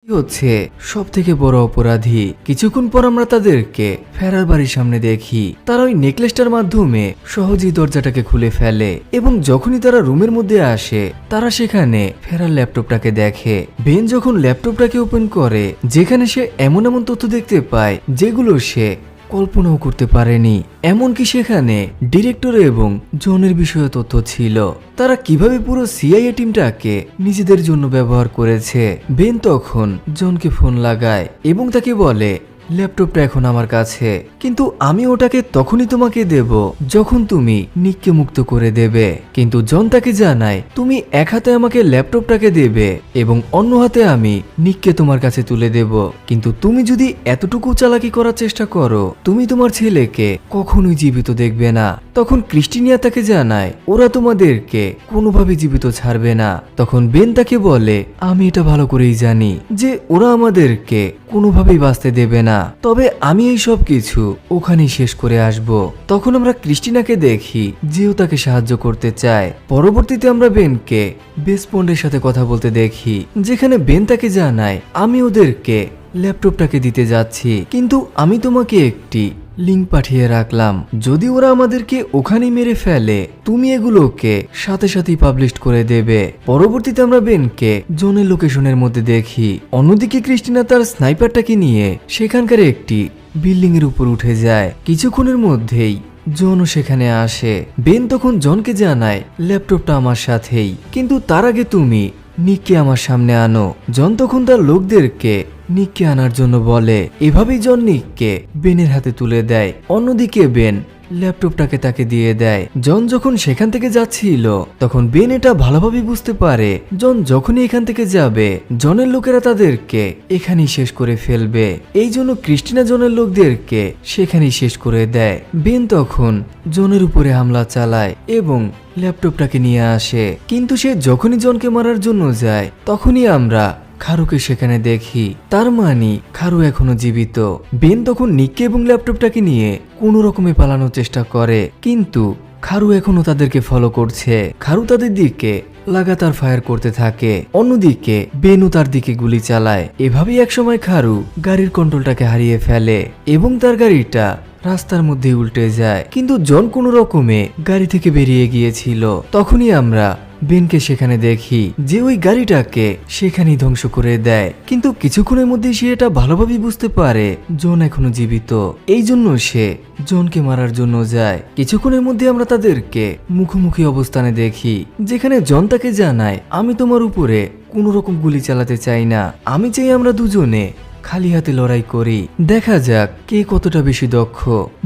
হচ্ছে সব থেকে বড় অপরাধী। কিছুক্ষণ পর আমরা তাদেরকে ফেরার বাড়ির সামনে দেখি। তারা ওই নেকলেসটার মাধ্যমে সহজেই দরজাটাকে খুলে ফেলে এবং যখনই তারা রুমের মধ্যে আসে তারা সেখানে ফেরার ল্যাপটপটাকে দেখে। বেন যখন ল্যাপটপটাকে ওপেন করে যেখানে সে এমন এমন তথ্য দেখতে পায় যেগুলো সে কল্পনাও করতে পারেনি। এমনকি সেখানে ডিরেক্টর এবং জনের বিষয়ে তথ্য ছিল। তারা কিভাবে পুরো সিআইএ টিমটাকে নিজেদের জন্য ব্যবহার করেছে। বেন তখন জনকে ফোন লাগায় এবং তাকে বলে, ল্যাপটপটা এখন আমার কাছে, কিন্তু আমি ওটাকে তখনই তোমাকে দেব যখন তুমি নিককে মুক্ত করে দেবে। কিন্তু জন তাকে জানায়, তুমি এক হাতে আমাকে ল্যাপটপটাকে দেবে এবং অন্য হাতে আমি নিককে তোমার কাছে তুলে দেব, কিন্তু তুমি যদি এতটুকু চালাকি করার চেষ্টা করো তুমি তোমার ছেলেকে কখনোই জীবিত দেখবে না। তখন ক্রিস্টিনিয়া তাকে জানায়, ওরা তোমাদেরকে কোনোভাবে জীবিত ছাড়বে না। তখন বেন তাকে বলে, আমি এটা ভালো করেই জানি যে ওরা আমাদেরকে কোনোভাবেই বাঁচতে দেবে না, তবে আমি এই সব কিছু ওখানেই শেষ করে আসব। তখন আমরা ক্রিস্টিনাকে দেখি যেও তাকে সাহায্য করতে চায়। পরবর্তীতে আমরা বেনকে বেসপন্ডের সাথে কথা বলতে দেখি, যেখানে বেন তাকে জানায়, আমি ওদেরকে ল্যাপটপটাকে দিতে যাচ্ছি, কিন্তু আমি তোমাকে একটি লিংক পাঠিয়ে রাখলাম। যদি ওরা আমাদেরকে ওখানেই মেরে ফেলে তুমি এগুলোকে সাথে সাথেই পাবলিশ করে দেবে। পরবর্তীতে আমরা বেনকে জনের লোকেশনের মধ্যে দেখি। অন্যদিকে ক্রিস্টিনা তার স্নাইপারটাকে নিয়ে সেখানকার একটি বিল্ডিং এর উপর উঠে যায়। কিছুক্ষণের মধ্যেই জনও সেখানে আসে। বেন তখন জনকে জানায়, ল্যাপটপটা আমার সাথেই, কিন্তু তার আগে তুমি নিককে আমার সামনে আনো। জন তখন তার লোকদেরকে নিককে আনার জন্য বলে। এভাবেই জন নিককে বেনের হাতে তুলে দেয়। অন্যদিকে বেন ল্যাপটপটাকে তাকে দিয়ে দেয়। জন যখন সেখান থেকে যাচ্ছিল তখন বেন এটা ভালোভাবে বুঝতে পারে জন যখনই এখান থেকে যাবে জনের লোকেরা তাদেরকে এখানেই শেষ করে ফেলবে। এই জন্য ক্রিস্টিনা জনের লোকদেরকে সেখানেই শেষ করে দেয়। বেন তখন জনের উপরে হামলা চালায় এবং ল্যাপটপটাকে নিয়ে আসে, কিন্তু সে যখনই জনকে মারার জন্য যায় তখনই আমরা খারুকে সেখানে দেখি। তার মানে খারু এখনো জীবিত। বেন তখন নিককে এবং ল্যাপটপটাকে নিয়ে কোনো রকমে পালানোর চেষ্টা করে, কিন্তু খারু এখনো তাদেরকে ফলো করছে। খারু তাদের দিকে লাগাতার ফায়ার করতে থাকে। অন্যদিকে বেনও তার দিকে গুলি চালায়। এভাবেই একসময় খারু গাড়ির কন্ট্রোলটাকে হারিয়ে ফেলে এবং তার গাড়িটা রাস্তার মধ্যে উল্টে যায়, কিন্তু জন কোনো রকমে গাড়ি থেকে বেরিয়ে গিয়েছিল। তখনই আমরা বেনকে সেখানে দেখি যে ওই গাড়িটাকে সেখানেই ধ্বংস করে দেয়, কিন্তু কিছুক্ষণের মধ্যে সে এটা ভালোভাবেই বুঝতে পারে জন এখনো জীবিত। এই জন্য সে জনকে মারার জন্য যায়। কিছুক্ষণের মধ্যে আমরা তাদেরকে মুখোমুখি অবস্থানে দেখি, যেখানে জন তাকে জানায়, আমি তোমার উপরে কোনো রকম গুলি চালাতে চাই না, আমি চাই আমরা দুজনে খালি হাতে লড়াই করি, দেখা যাক কে কতটা বেশি দক্ষ।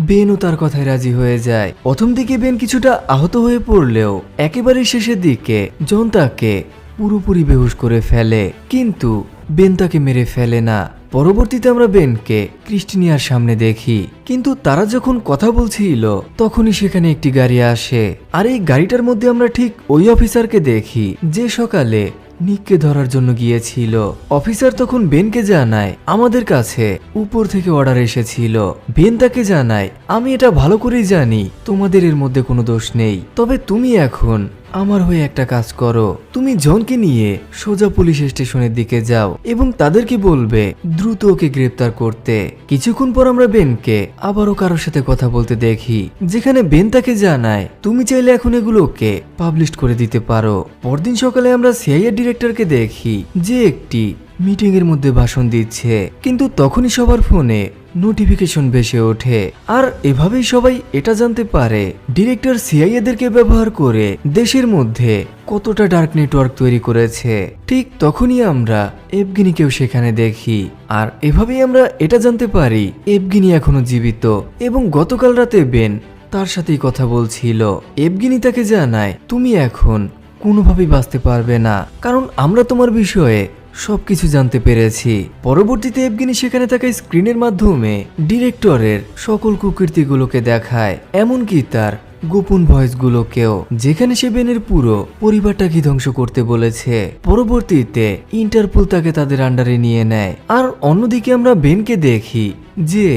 বেনও তার কথায় রাজি হয়ে যায়। প্রথম দিকে বেন কিছুটা আহত হয়ে পড়লেও একেবারে শেষের দিকে জন তাকে পুরোপুরি বেহুশ করে ফেলে, কিন্তু বেন তাকে মেরে ফেলে না। পরবর্তীতে আমরা বেনকে ক্রিস্টিনিয়ার সামনে দেখি, কিন্তু তারা যখন কথা বলছিল তখনই সেখানে একটি গাড়ি আসে। আর এই গাড়িটার মধ্যে আমরা ঠিক ওই অফিসারকে দেখি যে সকালে নিককে ধরার জন্য গিয়েছিল। অফিসার তখন বেনকে জানায়, আমাদের কাছে উপর থেকে অর্ডার এসেছিল। বেন তাকে জানায়, আমি এটা ভালো করেই জানি তোমাদের এর মধ্যে কোনো দোষ নেই, তবে তুমি এখন আমার হয়ে একটা কাজ করো, তুমি জনকে নিয়ে সোজা পুলিশ স্টেশনের দিকে যাও এবং তাদেরকে বলবে দ্রুত ওকে গ্রেপ্তার করতে। কিছুক্ষণ পর আমরা বেনকে আবারও কারোর সাথে কথা বলতে দেখি, যেখানে বেন তাকে জানায়, তুমি চাইলে এখন এগুলোকে পাবলিশ করে দিতে পারো। পরদিন সকালে আমরা সিআইএ ডিরেক্টরকে দেখি যে একটি মিটিং এর মধ্যে ভাষণ দিচ্ছে, কিন্তু তখনই সবার ফোনে নোটিফিকেশন ভেসে ওঠে। আর এভাবেই সবাই এটা জানতে পারে ডিরেক্টর সিআইএদেরকে ব্যবহার করে দেশের মধ্যে কতটা ডার্ক নেটওয়ার্ক তৈরি করেছে। ঠিক তখনই আমরা এভগিনিকেও সেখানে দেখি, আর এভাবেই আমরা এটা জানতে পারি এভগিনি এখনো জীবিত এবং গতকাল রাতে বেন তার সাথেই কথা বলছিল। এভগিনি তাকে জানায়, তুমি এখন কোনোভাবেই বাঁচতে পারবে না, কারণ আমরা তোমার বিষয়ে সবকিছু জানতে পেরেছি। পরবর্তীতে এভগিনি সেখানে থাকা স্ক্রিনের মাধ্যমে ডিরেক্টরের সকল কুকীর্তিগুলোকে দেখায়, এমনকি তার গোপন ভয়েসগুলোকেও, যেখানে সে বেনের পুরো পরিবারটাকে ধ্বংস করতে বলেছে। পরবর্তীতে ইন্টারপোল তাকে তাদের আন্ডারে নিয়ে নেয়। আর অন্যদিকে আমরা বেনকে দেখি যে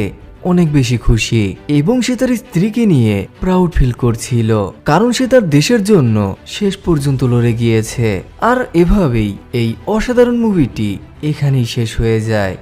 অনেক বেশি খুশি এবং সে তার স্ত্রীকে নিয়ে প্রাউড ফিল করছিল, কারণ সে তার দেশের জন্য শেষ পর্যন্ত লড়ে গিয়েছে। আর এভাবেই এই অসাধারণ মুভিটি এখানেই শেষ হয়ে যায়।